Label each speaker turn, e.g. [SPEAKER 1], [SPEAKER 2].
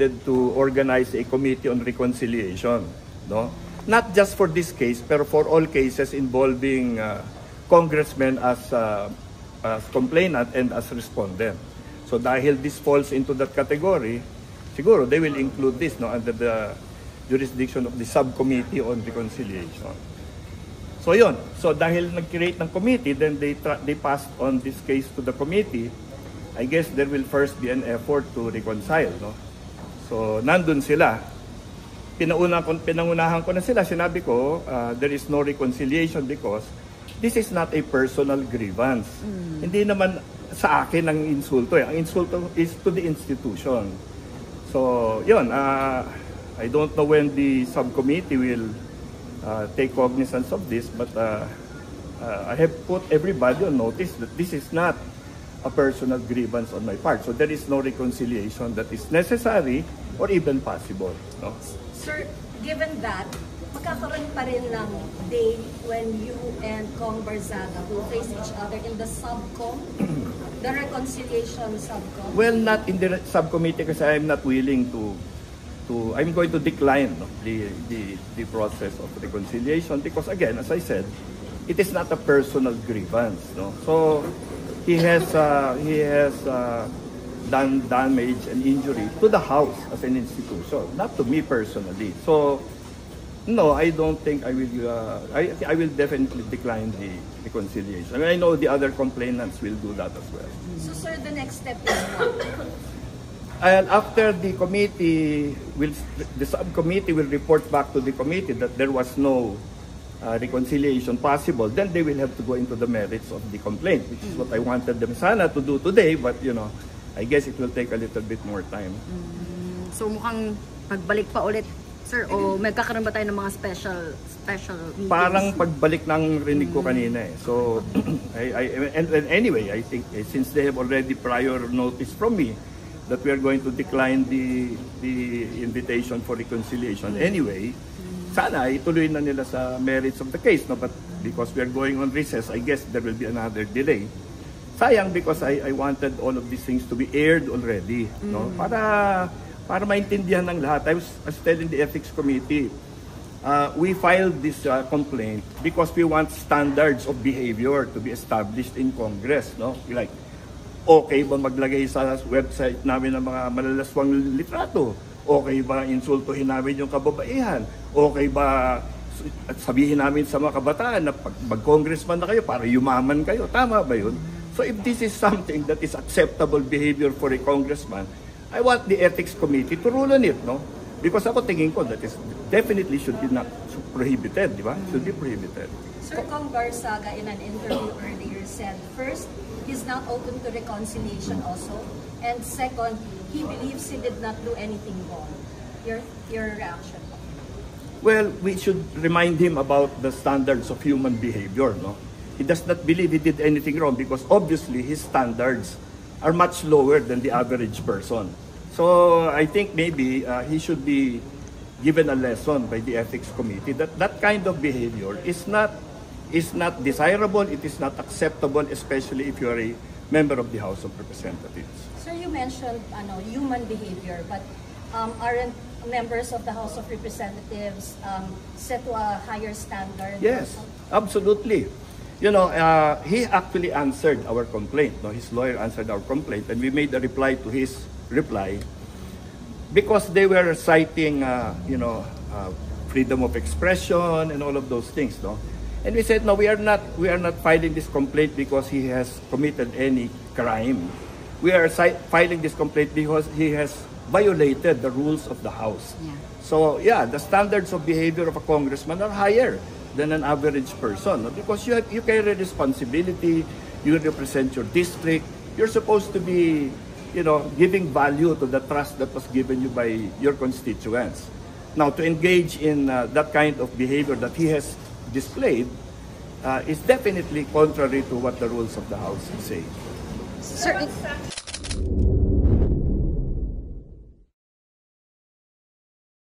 [SPEAKER 1] to organize a committee on reconciliation, no? Not just for this case, pero for all cases involving congressmen as complainant and as respondent. So dahil this falls into that category, siguro they will include this, no, under the jurisdiction of the subcommittee on reconciliation. So yun. So dahil nag-create ng committee, then they passed on this case to the committee. I guess there will first be an effort to reconcile, no? So nandun sila. Pinangunahan ko na sila. Sinabi ko, there is no reconciliation because this is not a personal grievance. Hindi naman sa akin ang insulto. Ang insulto is to the institution. So yun, I don't know when the subcommittee will take cognizance of this, but I have put everybody on notice that this is not a personal grievance on my part. So there is no reconciliation that is necessary or even possible. No?
[SPEAKER 2] Sir, given that, magkakaroon pa rin ng day when you and Kong Barzaga will face each other in the subcom, the reconciliation subcom?
[SPEAKER 1] Well, not in the subcommittee kasi I'm not willing to I'm going to decline, no, the process of reconciliation because again, as I said, it is not a personal grievance, no. So he has done damage and injury to the house as an institution, not to me personally. So no, I don't think I will. I will definitely decline the reconciliation. I mean, I know the other complainants will do that as well.
[SPEAKER 2] So sir, the next step is what?
[SPEAKER 1] And after the committee the subcommittee will report back to the committee that there was no reconciliation possible, then they will have to go into the merits of the complaint, which is what I wanted them sana to do today, but you know, I guess it will take a little bit more time.
[SPEAKER 3] So mukhang pagbalik pa ulit, sir, o magkakaroon ba tayo ng mga special meetings?
[SPEAKER 1] Parang pagbalik ng rinig ko kanina eh. So, and anyway, I think since they have already prior notice from me that we are going to decline the invitation for reconciliation anyway, sana ituloy na nila sa merits of the case, no? But because we are going on recess, I guess there will be another delay. Sayang because I wanted all of these things to be aired already, no? Para maintindihan ng lahat. I was telling the ethics committee, we filed this complaint because we want standards of behavior to be established in Congress, no? Like, okay ba maglagay sa website namin ng mga malalaswang litrato? Okay ba insultuhin namin yung kababaihan? Okay ba sabihin namin sa mga kabataan na pag mag-congressman na kayo para yumaman kayo? Tama ba yun? So if this is something that is acceptable behavior for a congressman, I want the ethics committee to rule on it, no? Because ako tingin ko that is definitely should be not prohibited, di ba? Should be prohibited.
[SPEAKER 2] Sir, Kong Barzaga in an interview earlier said, first, he's not open to reconciliation also, and second, he believes he did not do anything wrong. Your reaction?
[SPEAKER 1] Well, we should remind him about the standards of human behavior, no? He does not believe he did anything wrong because obviously his standards are much lower than the average person. So I think maybe he should be given a lesson by the ethics committee that that kind of behavior is not desirable, it is not acceptable, especially if you are a member of the House of Representatives.
[SPEAKER 2] Sir, you mentioned human behavior, but aren't members of the House of Representatives set to a higher standard?
[SPEAKER 1] Yes, absolutely. You know, he actually answered our complaint. No? His lawyer answered our complaint, and we made a reply to his reply because they were citing, freedom of expression and all of those things. No? And we said, no, we are not filing this complaint because he has committed any crime. We are filing this complaint because he has violated the rules of the House. Yeah. So, yeah, the standards of behavior of a congressman are higher than an average person, no? Because you carry responsibility, you represent your district, you're supposed to be, giving value to the trust that was given you by your constituents. Now, to engage in that kind of behavior that he has displayed is definitely contrary to what the rules of the House say.
[SPEAKER 3] Sir,